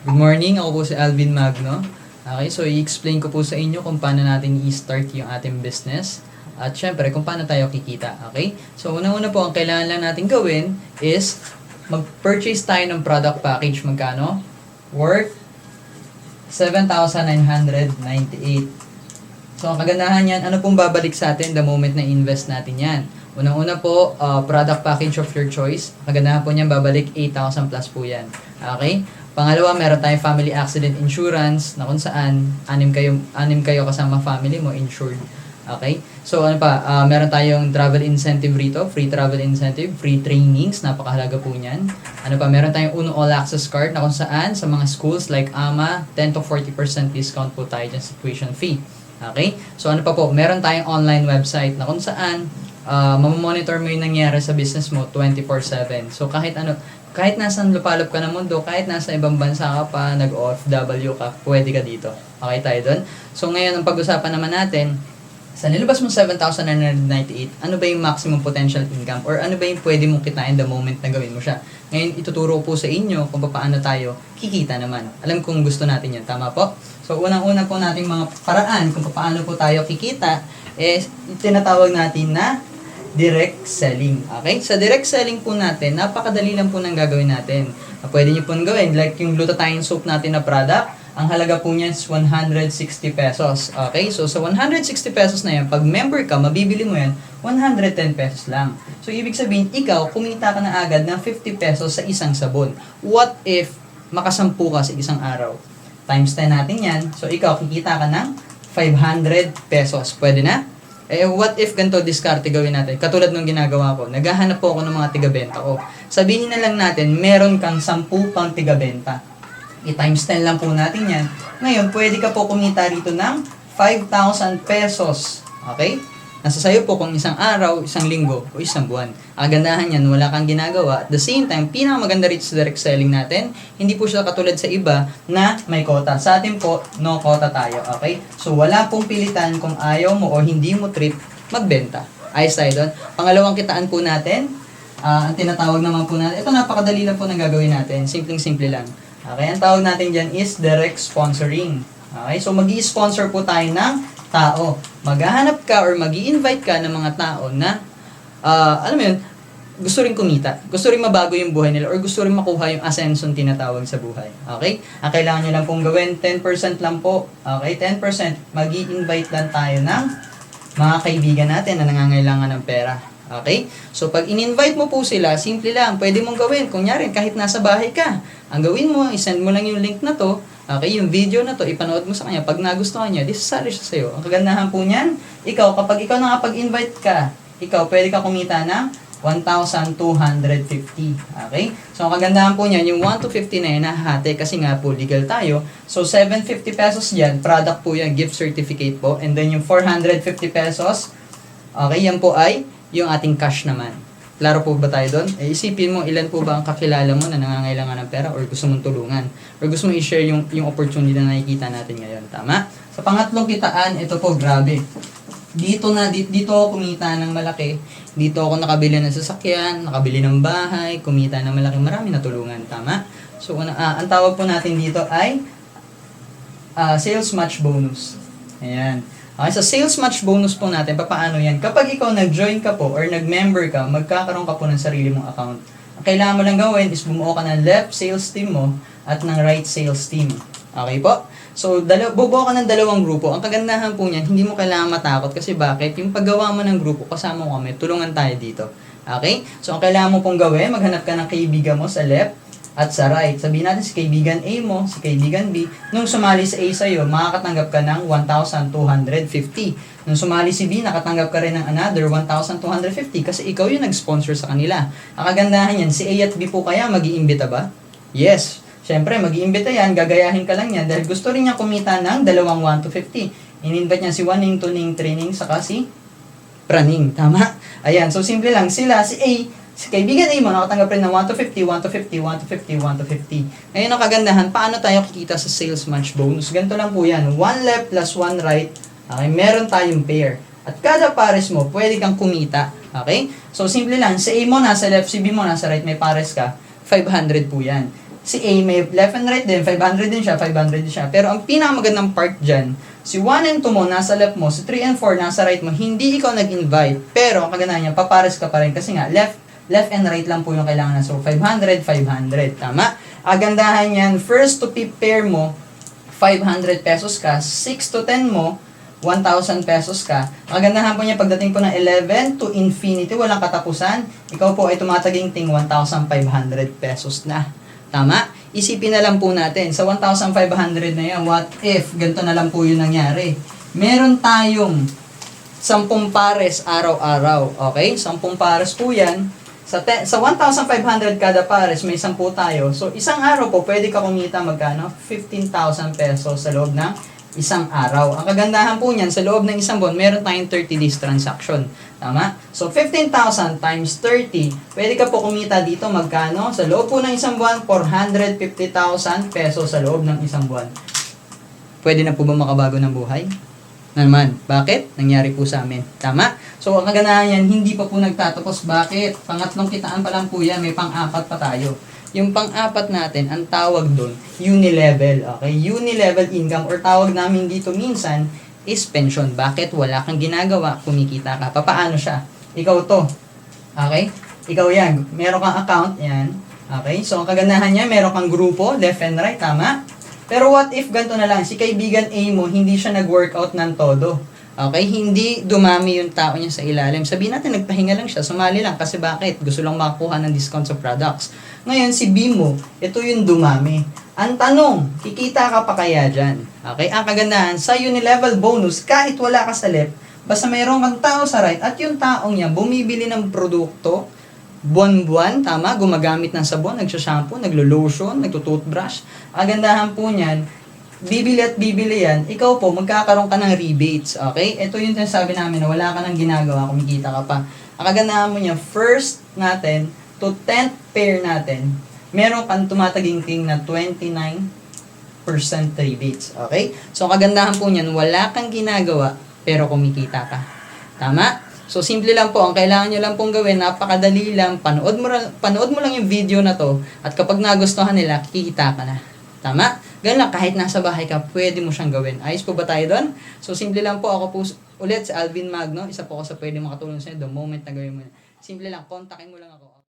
Good morning, ako po si Alvin Magno. Okay, so i-explain ko po sa inyo kung paano natin i-start yung ating business. At syempre, kung paano tayo kikita. Okay? So, una-una po, ang kailangan lang natin gawin is mag-purchase tayo ng product package. Magkano? Worth 7,998. So, ang kagandahan yan, ano pong babalik sa atin the moment na invest natin yan? Unang-una po, product package of your choice. Kagandahan po niyan, babalik 8,000 plus po yan. Okay? Pangalawa, meron tayong family accident insurance na kung saan anim kayo kasama family mo insured. Okay? So ano pa, meron tayong travel incentive rito, free travel incentive, free trainings, napakahalaga po niyan. Ano pa, meron tayong Uno All Access card na kung saan sa mga schools like AMA, 10 to 40% discount po tayo dyan sa tuition fee. Okay? So ano pa po, meron tayong online website na kung saan mamamonitor mo yung nangyari sa business mo 24/7. So kahit nasa lupalop ka ng mundo, kahit nasa ibang bansa ka pa, nag-OFW ka, pwede ka dito. Okay tayo doon? So ngayon, ang pag-usapan naman natin, sa nilabas mo 7,998, ano ba yung maximum potential income? Or ano ba yung pwede mong kitain the moment na gawin mo siya? Ngayon, ituturo po sa inyo kung paano tayo kikita naman. Alam kong gusto natin yan. Tama po? So, unang-una po nating mga paraan kung paano po tayo kikita, tinatawag natin na direct selling. Okay? Sa direct selling po natin, napakadali lang po nang gagawin natin. Pwede nyo pong gawin, like yung glutathione soap natin na product, ang halaga po niyan is 160 pesos. Okay? So, sa 160 pesos na yan, pag member ka, mabibili mo yan, 110 pesos lang. So, ibig sabihin, ikaw, kumita ka na agad ng 50 pesos sa isang sabon. What if makasampu ka sa isang araw? Times 10 natin yan. So, ikaw, kikita ka ng 500 pesos. Pwede na? What if ganito diskarte gawin natin? Katulad nung ginagawa ko, naghahanap po ako ng mga tiga-benta ko. Sabihin na lang natin, meron kang 10 pang tiga-benta. I-times 10 lang po natin yan. Ngayon, pwede ka po kumita rito ng 5,000 pesos. Okay? Nasa sayo po kung isang araw, isang linggo, o isang buwan. Agandahan yan, wala kang ginagawa. At the same time, pinakamaganda rito sa direct selling natin, hindi po siya katulad sa iba na may quota. Sa atin po, no quota tayo. Okay? So, wala pong pilitan kung ayaw mo o hindi mo trip, magbenta. Ayos tayo doon. Pangalawang kitaan po natin, ang tinatawag naman po natin, ito napakadali lang po nang gagawin natin. Simpleng-simple lang. Okay, ang tawag natin dyan is direct sponsoring. Okay, so mag-i-sponsor po tayo ng tao. Maghahanap ka or mag-i-invite ka ng mga tao na, alam mo yun, gusto rin kumita. Gusto rin mabago yung buhay nila or gusto rin makuha yung ascension tinatawag sa buhay. Okay? Ang kailangan nyo lang pong gawin, 10% lang po. Okay, 10%. Mag-i-invite lang tayo ng mga kaibigan natin na nangangailangan ng pera. Okay? So, pag in-invite mo po sila, simple lang, pwede mong gawin. Kunyari, kahit nasa bahay ka, ang gawin mo, isend mo lang yung link na to, okay, yung video na to, ipanood mo sa kanya. Pag nagustuhan niya, disasali siya sa'yo. Ang kagandahan po niyan, kapag ikaw nakapag-invite ka, pwede ka kumita ng 1,250. Okay? So, ang kagandahan po niyan, yung 1 to 50 na yan, nahati kasi nga po, legal tayo. So, 750 pesos yan, product po yan, gift certificate po. And then, yung 450 pesos, okay, yan po ay yung ating cash naman. Klaro po ba tayo doon? Isipin mo, ilan po ba ang kakilala mo na nangangailangan ng pera or gusto mong tulungan? Or gusto mong i-share yung opportunity na nakikita natin ngayon. Tama? Sa pangatlong kitaan, ito po, grabe. Dito ako kumita ng malaki. Dito ako nakabili ng sasakyan, nakabili ng bahay, kumita ng malaki. Marami na tulungan. Tama? So, ang tawag po natin dito ay sales match bonus. Ayan. Okay, sa sales match bonus po natin, paano yan? Kapag ikaw nag-join ka po or nag-member ka, magkakaroon ka po ng sarili mong account. Ang kailangan mo lang gawin is bumuo ka ng left sales team mo at ng right sales team. Okay po? So, bubuo ka ng dalawang grupo. Ang kagandahan po niyan, hindi mo kailangan matakot kasi bakit? Yung paggawa mo ng grupo, kasama mo kami, tulungan tayo dito. Okay? So, ang kailangan mo pong gawin, maghanap ka ng kaibigan mo sa left at sa right. Sabihin natin si kaibigan A mo, si kaibigan B. Nung sumali si A sa'yo, makakatanggap ka ng 1,250. Nung sumali si B, nakatanggap ka rin ng another 1,250 kasi ikaw yung nag-sponsor sa kanila. Ang kagandahan yan, si A at B po kaya mag-iimbita ba? Yes. Siyempre, mag-iimbita yan, gagayahin ka lang yan dahil gusto rin niya kumita ng dalawang 1,250. In-invite niya si Waning, Tuning, Training, saka si Praning. Tama? Ayan, so simple lang. Sila, si A, si kaibigan A mo, nakatanggap rin ng 1,250, 1,250, 1,250, 1,250. Ngayon ang kagandahan, paano tayo kikita sa sales match bonus? Ganito lang po yan. 1 left plus 1 right. Okay, meron tayong pair. At kada pares mo, pwede kang kumita. Okay? So, simple lang. Si A mo nasa left, si B mo nasa right, may pares ka. 500 po yan. Si A may left and right din, 500 din siya, 500 din siya. Pero ang pinakamagandang part dyan, si 1 and 2 mo nasa left mo, si 3 and 4 nasa right mo, hindi ikaw nag-invite. Pero ang kagandahan niya, papares ka pa rin kasi nga left and right lang po yung kailangan na. So 500, 500. Tama? Agandahan yan, first to fifth pair mo, 500 pesos ka, 6 to 10 mo, 1,000 pesos ka. Ang gandahan po niya pagdating po ng 11 to infinity, walang katapusan, ikaw po ay tumataginting 1,500 pesos na. Tama? Isipin na lang po natin, sa 1,500 na yan, what if, ganito na lang po yung nangyari. Meron tayong 10 pares araw-araw. Okay? 10 pares po yan. Sa 1,500 kada pares, may 10 tayo. So, isang araw po, pwede ka kumita magkano? 15,000 pesos sa loob ng isang araw. Ang kagandahan po niyan, sa loob ng isang buwan, meron tayong 30 days transaction. Tama? So, 15,000 times 30, pwede ka po kumita dito magkano? Sa loob po ng isang buwan, 450,000 pesos sa loob ng isang buwan. Pwede na po ba makabago ng buhay? Naman. Bakit? Nangyari po sa amin. Tama? So, ang kagandahan yan, hindi pa po nagtatapos. Bakit? Pangatlong kitaan pa lang po yan, may pang-apat pa tayo. Yung pang-apat natin, ang tawag doon, unilevel. Okay? Unilevel income or tawag namin dito minsan is pension. Bakit? Wala kang ginagawa, kumikita ka. Paano siya? Ikaw to. Okay? Ikaw yan. Meron kang account, yan. Okay? So, ang kagandahan niya, meron kang grupo, left and right, tama? Pero what if ganito na lang, si kaibigan A mo, hindi siya nag-workout ng todo. Okay? Hindi dumami yung tao niya sa ilalim. Sabihin natin, nagpahinga lang siya, sumali lang. Kasi bakit? Gusto lang makakuha ng discount sa products. Ngayon, si B mo, ito yung dumami. Ang tanong, kikita ka pa kaya dyan? Okay? Ang kagandahan, sa unilevel bonus, kahit wala ka sa left, basta mayroon kang tao sa right, at yung taong yan, bumibili ng produkto, buwan-buwan, tama? Gumagamit ng sabon, nagsashampoo, naglo-lotion, nagtutoothbrush. Ang gandahan po niyan, bibili at bibili yan, ikaw po, magkakaroon ka ng rebates, okay? Ito yung sabi namin na wala ka nang ginagawa, kumikita ka pa. Ang kagandahan mo niya, first natin, to 10th pair natin, meron kang tumataginting na 29% rebates, okay? So, ang kagandahan po niyan, wala kang ginagawa, pero kumikita ka. Tama? So, simple lang po. Ang kailangan nyo lang pong gawin, napakadali lang. Panood mo lang yung video na to. At kapag nagustuhan nila, kikita ka na. Tama? Ganun lang, kahit nasa bahay ka, pwede mo siyang gawin. Ayos po ba tayo doon? So, simple lang po. Ako po ulit si Alvin Magno. Isa po ako sa pwede makatulong sa inyo the moment na gawin mo. Simple lang, kontakin mo lang ako.